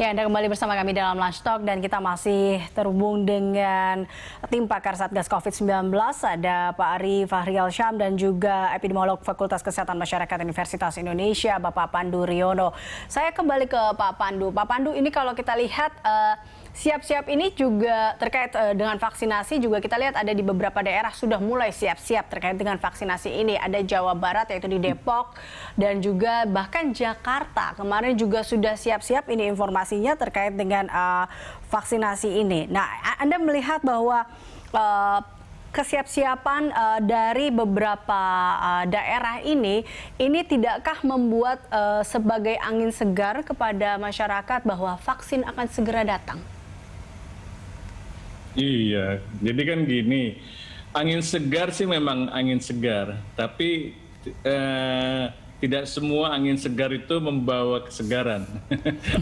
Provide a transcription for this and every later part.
Ya, Anda kembali bersama kami dalam Lunch Talk dan kita masih terhubung dengan tim pakar Satgas COVID-19. Ada Pak Ari Fahrial Syam dan juga epidemiolog Fakultas Kesehatan Masyarakat Universitas Indonesia, Bapak Pandu Riono. Saya kembali ke Pak Pandu. Pak Pandu, ini kalau kita lihat siap-siap ini juga terkait dengan vaksinasi, juga kita lihat ada di beberapa daerah sudah mulai siap-siap terkait dengan vaksinasi ini. Ada Jawa Barat yaitu di Depok dan juga bahkan Jakarta kemarin juga sudah siap-siap, ini informasinya terkait dengan vaksinasi ini. Nah, Anda melihat bahwa kesiap-siapan dari beberapa daerah ini tidakkah membuat sebagai angin segar kepada masyarakat bahwa vaksin akan segera datang? Iya, jadi kan gini, angin segar sih memang angin segar, tapi tidak semua angin segar itu membawa kesegaran.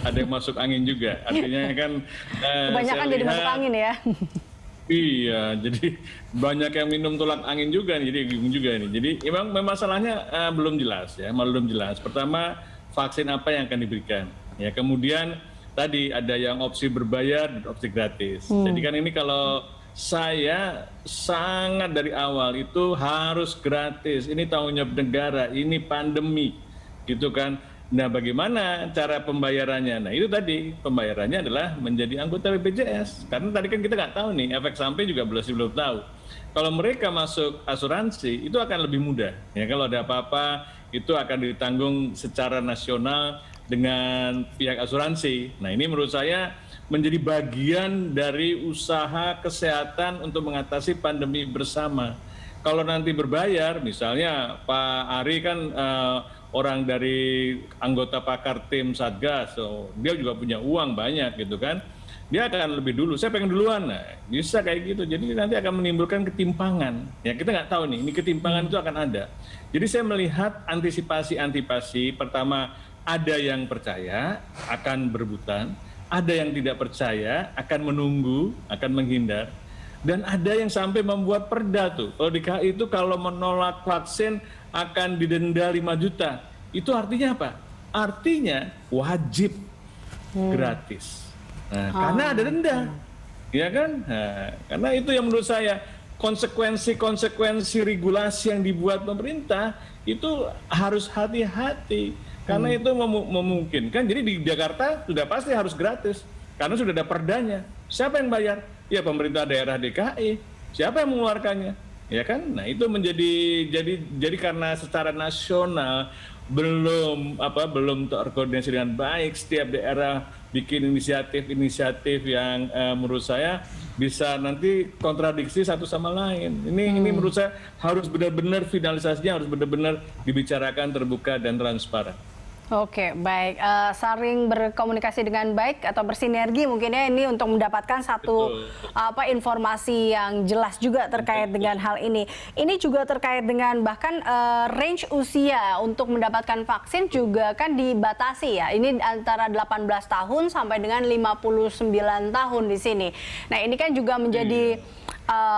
Ada yang masuk angin juga, artinya kan kebanyakan jadi masuk angin ya. Iya, jadi banyak yang minum tolak angin juga nih, jadi bingung juga nih. Jadi memang masalahnya belum jelas ya, belum jelas. Pertama, vaksin apa yang akan diberikan, ya. Kemudian tadi ada yang opsi berbayar dan opsi gratis. Jadi kan ini kalau saya sangat dari awal itu harus gratis. Ini tanggung jawab negara, ini pandemi, gitu kan. Nah, bagaimana cara pembayarannya? Nah, itu tadi pembayarannya adalah menjadi anggota BPJS. Karena tadi kan kita nggak tahu nih, efek samping juga belum tahu. Kalau mereka masuk asuransi, itu akan lebih mudah. Ya, kalau ada apa-apa, itu akan ditanggung secara nasional dengan pihak asuransi. Nah, ini menurut saya menjadi bagian dari usaha kesehatan untuk mengatasi pandemi bersama. Kalau nanti berbayar, misalnya Pak Ari kan orang dari anggota pakar tim Satgas, so, dia juga punya uang banyak gitu kan. Dia akan lebih dulu, saya pengen duluan, nah, bisa kayak gitu. Jadi nanti akan menimbulkan ketimpangan. Ya, kita nggak tahu nih, ini ketimpangan itu akan ada. Jadi saya melihat antisipasi, pertama, ada yang percaya akan berebutan, ada yang tidak percaya akan menunggu, akan menghindar, dan ada yang sampai membuat perda tuh. Kalau di KI itu kalau menolak vaksin akan didenda 5 juta. Itu artinya apa? Artinya wajib gratis. Nah, karena ada denda, ya kan? Nah, karena itu yang menurut saya konsekuensi regulasi yang dibuat pemerintah itu harus hati-hati. Karena itu memungkinkan, jadi di Jakarta sudah pasti harus gratis, karena sudah ada perdanya. Siapa yang bayar? Ya pemerintah daerah DKI. Siapa yang mengeluarkannya? Ya kan? Nah, itu jadi karena secara nasional belum terkoordinasi dengan baik. Setiap daerah bikin inisiatif yang menurut saya bisa nanti kontradiksi satu sama lain. Ini menurut saya harus benar-benar finalisasinya harus benar-benar dibicarakan terbuka dan transparan. Oke, baik. Saling berkomunikasi dengan baik atau bersinergi mungkin ya ini untuk mendapatkan satu informasi yang jelas juga terkait dengan hal ini. Ini juga terkait dengan bahkan range usia untuk mendapatkan vaksin juga kan dibatasi ya. Ini antara 18 tahun sampai dengan 59 tahun di sini. Nah, ini kan juga menjadi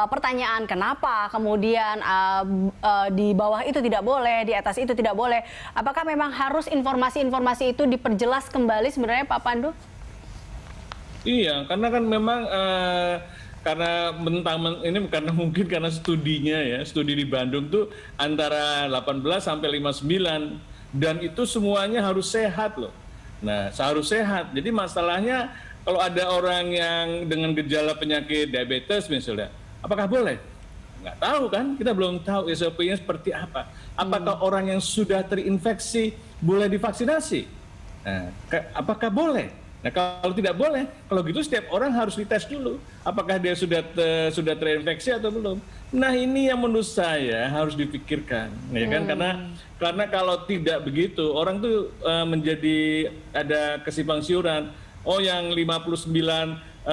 pertanyaan kenapa kemudian di bawah itu tidak boleh, di atas itu tidak boleh. Apakah memang harus informasi-informasi itu diperjelas kembali sebenarnya Pak Pandu? Iya, karena kan memang karena ini karena mungkin karena studinya ya, studi di Bandung tuh antara 18 sampai 59 dan itu semuanya harus sehat loh. Nah, harus sehat. Jadi masalahnya kalau ada orang yang dengan gejala penyakit diabetes misalnya, apakah boleh? Nggak tahu kan, kita belum tahu SOP-nya seperti apa. Apakah orang yang sudah terinfeksi boleh divaksinasi? Nah, apakah boleh? Nah, kalau tidak boleh, kalau gitu setiap orang harus dites dulu. Apakah dia sudah terinfeksi atau belum? Nah, ini yang menurut saya harus dipikirkan, ya kan? Karena kalau tidak begitu, orang tuh menjadi ada kesimpang siuran. Oh, yang 59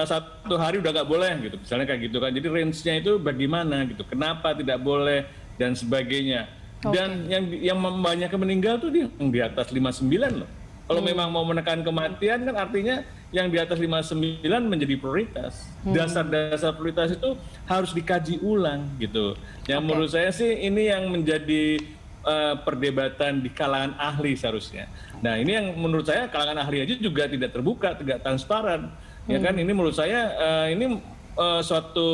satu hari udah nggak boleh gitu, misalnya kayak gitu kan. Jadi range-nya itu bagaimana gitu, kenapa tidak boleh dan sebagainya. Dan yang banyak meninggal tuh yang di atas 59 loh. Kalau memang mau menekan kematian kan artinya yang di atas 59 menjadi prioritas. Dasar-dasar prioritas itu harus dikaji ulang gitu. Yang menurut saya sih ini yang menjadi perdebatan di kalangan ahli seharusnya. Nah ini yang menurut saya kalangan ahli aja juga tidak terbuka, tidak transparan. Ya kan, ini menurut saya ini suatu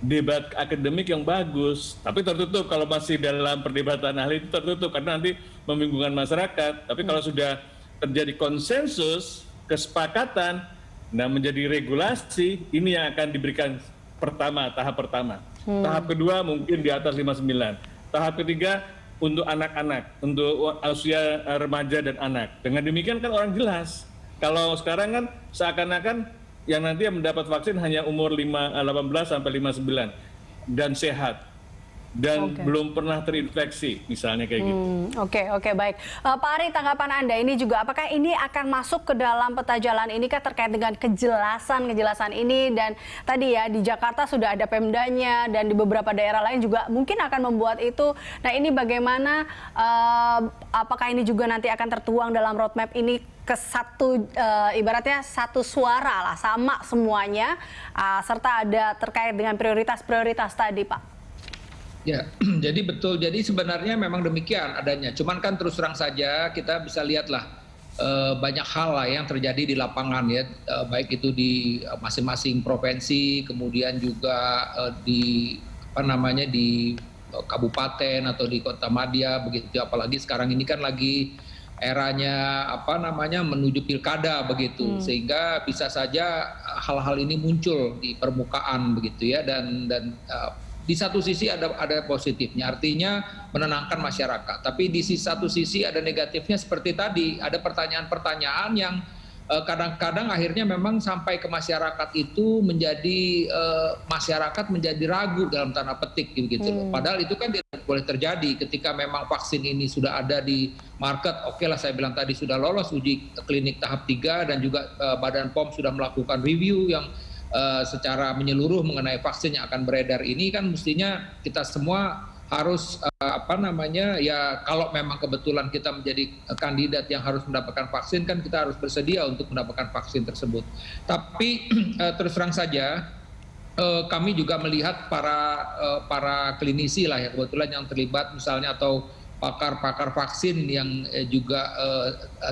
debat akademik yang bagus, tapi tertutup. Kalau masih dalam perdebatan ahli itu tertutup karena nanti membingungkan masyarakat. Tapi kalau sudah terjadi konsensus, kesepakatan, nah menjadi regulasi, ini yang akan diberikan tahap pertama. Tahap kedua mungkin di atas 59. Tahap ketiga untuk anak-anak, untuk usia remaja dan anak. Dengan demikian kan orang jelas. Kalau sekarang kan seakan-akan yang nanti yang mendapat vaksin hanya umur 18 sampai 59 dan sehat dan belum pernah terinfeksi, misalnya kayak gitu. Oke, baik. Pak Ari, tanggapan Anda ini juga, apakah ini akan masuk ke dalam peta jalan ini kah terkait dengan kejelasan ini, dan tadi ya di Jakarta sudah ada Pemdanya dan di beberapa daerah lain juga mungkin akan membuat itu. Nah ini bagaimana, apakah ini juga nanti akan tertuang dalam roadmap ini ke satu, ibaratnya satu suara lah, sama semuanya, serta ada terkait dengan prioritas-prioritas tadi, Pak? Ya, jadi betul. Jadi sebenarnya memang demikian adanya. Cuman kan terus terang saja kita bisa lihatlah banyak hal lah yang terjadi di lapangan ya, baik itu di masing-masing provinsi, kemudian juga di di kabupaten atau di kota madya begitu. Apalagi sekarang ini kan lagi eranya menuju pilkada begitu, sehingga bisa saja hal-hal ini muncul di permukaan begitu ya, dan di satu sisi ada positifnya, artinya menenangkan masyarakat. Tapi di satu sisi ada negatifnya seperti tadi, ada pertanyaan-pertanyaan yang kadang-kadang akhirnya memang sampai ke masyarakat itu menjadi masyarakat menjadi ragu dalam tanda petik gitu loh. Padahal itu kan tidak boleh terjadi ketika memang vaksin ini sudah ada di market. Oke lah, saya bilang tadi sudah lolos uji klinik tahap 3 dan juga Badan POM sudah melakukan review yang secara menyeluruh mengenai vaksin yang akan beredar ini. Kan mestinya kita semua harus ya kalau memang kebetulan kita menjadi kandidat yang harus mendapatkan vaksin, kan kita harus bersedia untuk mendapatkan vaksin tersebut. Tapi terus terang saja kami juga melihat para klinisi lah ya kebetulan yang terlibat misalnya, atau pakar-pakar vaksin yang juga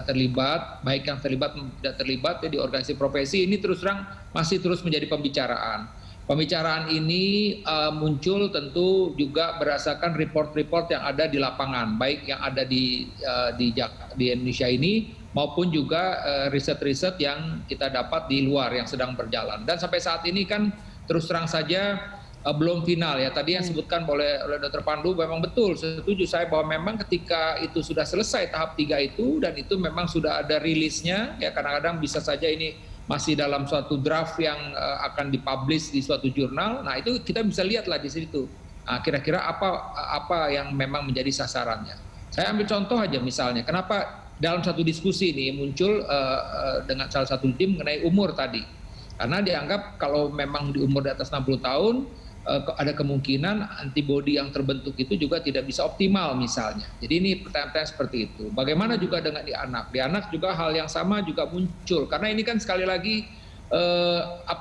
terlibat, baik yang terlibat maupun tidak terlibat ya, di organisasi profesi ini terus terang masih terus menjadi pembicaraan. Pembicaraan ini muncul tentu juga berdasarkan report-report yang ada di lapangan, baik yang ada di Indonesia ini maupun juga riset-riset yang kita dapat di luar yang sedang berjalan. Dan sampai saat ini kan terus terang saja belum final ya. Tadi yang disebutkan oleh Dr. Pandu memang betul, setuju saya bahwa memang ketika itu sudah selesai tahap 3 itu dan itu memang sudah ada rilisnya ya, kadang-kadang bisa saja ini masih dalam suatu draft yang akan dipublish di suatu jurnal. Nah itu kita bisa lihatlah di situ. Nah, kira-kira apa yang memang menjadi sasarannya. Saya ambil contoh aja misalnya, kenapa dalam satu diskusi ini muncul dengan salah satu tim mengenai umur tadi. Karena dianggap kalau memang di umur di atas 60 tahun ada kemungkinan antibodi yang terbentuk itu juga tidak bisa optimal misalnya. Jadi ini pertanyaan-pertanyaan seperti itu. Bagaimana juga dengan di anak? Di anak juga hal yang sama juga muncul. Karena ini kan sekali lagi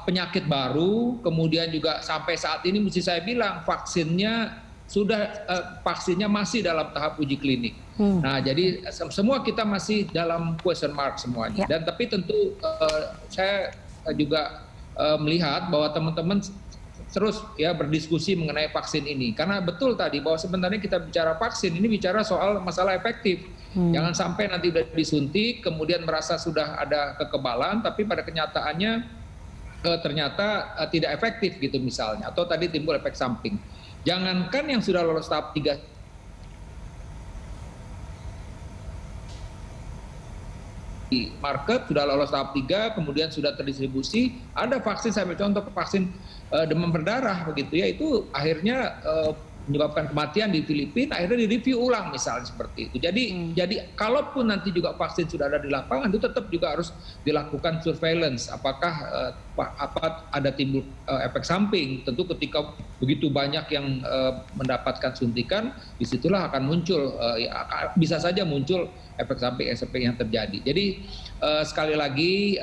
penyakit baru, kemudian juga sampai saat ini mesti saya bilang vaksinnya masih dalam tahap uji klinik. Nah, jadi semua kita masih dalam question mark semuanya. Ya. Dan tapi tentu saya juga melihat bahwa teman-teman terus ya berdiskusi mengenai vaksin ini, karena betul tadi bahwa sebenarnya kita bicara vaksin ini bicara soal masalah efektif. Jangan sampai nanti udah disuntik kemudian merasa sudah ada kekebalan tapi pada kenyataannya ternyata tidak efektif gitu misalnya, atau tadi timbul efek samping. Jangankan yang sudah lolos tahap 3 di market, sudah lolos tahap 3, kemudian sudah terdistribusi, ada vaksin, saya ambil contoh vaksin demam berdarah begitu ya, itu akhirnya menyebabkan kematian di Filipina, akhirnya direview ulang misalnya seperti itu. Jadi kalaupun nanti juga vaksin sudah ada di lapangan, itu tetap juga harus dilakukan surveillance, apakah ada timbul efek samping. Tentu ketika begitu banyak yang mendapatkan suntikan, disitulah akan muncul, bisa saja muncul efek samping yang terjadi. Jadi sekali lagi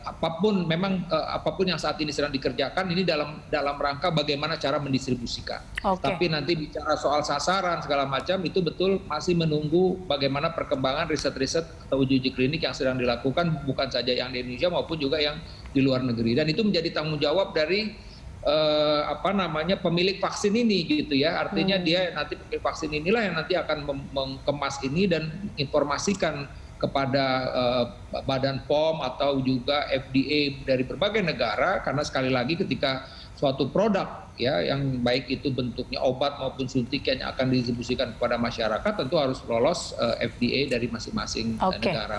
apapun yang saat ini sedang dikerjakan ini dalam rangka bagaimana cara mendistribusikan. Tapi nanti bicara soal sasaran segala macam itu betul masih menunggu bagaimana perkembangan riset-riset atau uji klinik yang sedang dilakukan bukan saja yang di Indonesia maupun juga yang di luar negeri. Dan itu menjadi tanggung jawab dari pemilik vaksin ini gitu ya. Artinya dia nanti pemilik vaksin inilah yang nanti akan mengemas ini dan informasikan kepada Badan POM atau juga FDA dari berbagai negara, karena sekali lagi ketika suatu produk ya yang baik itu bentuknya obat maupun suntikan yang akan didistribusikan kepada masyarakat tentu harus lolos FDA dari masing-masing negara.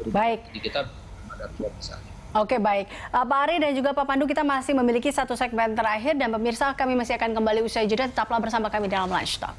Baik. Jadi kita ada dua misalnya. Oke, baik. Pak Ari dan juga Pak Pandu, kita masih memiliki satu segmen terakhir dan pemirsa kami masih akan kembali usai jeda. Tetaplah bersama kami dalam Lunch Talk.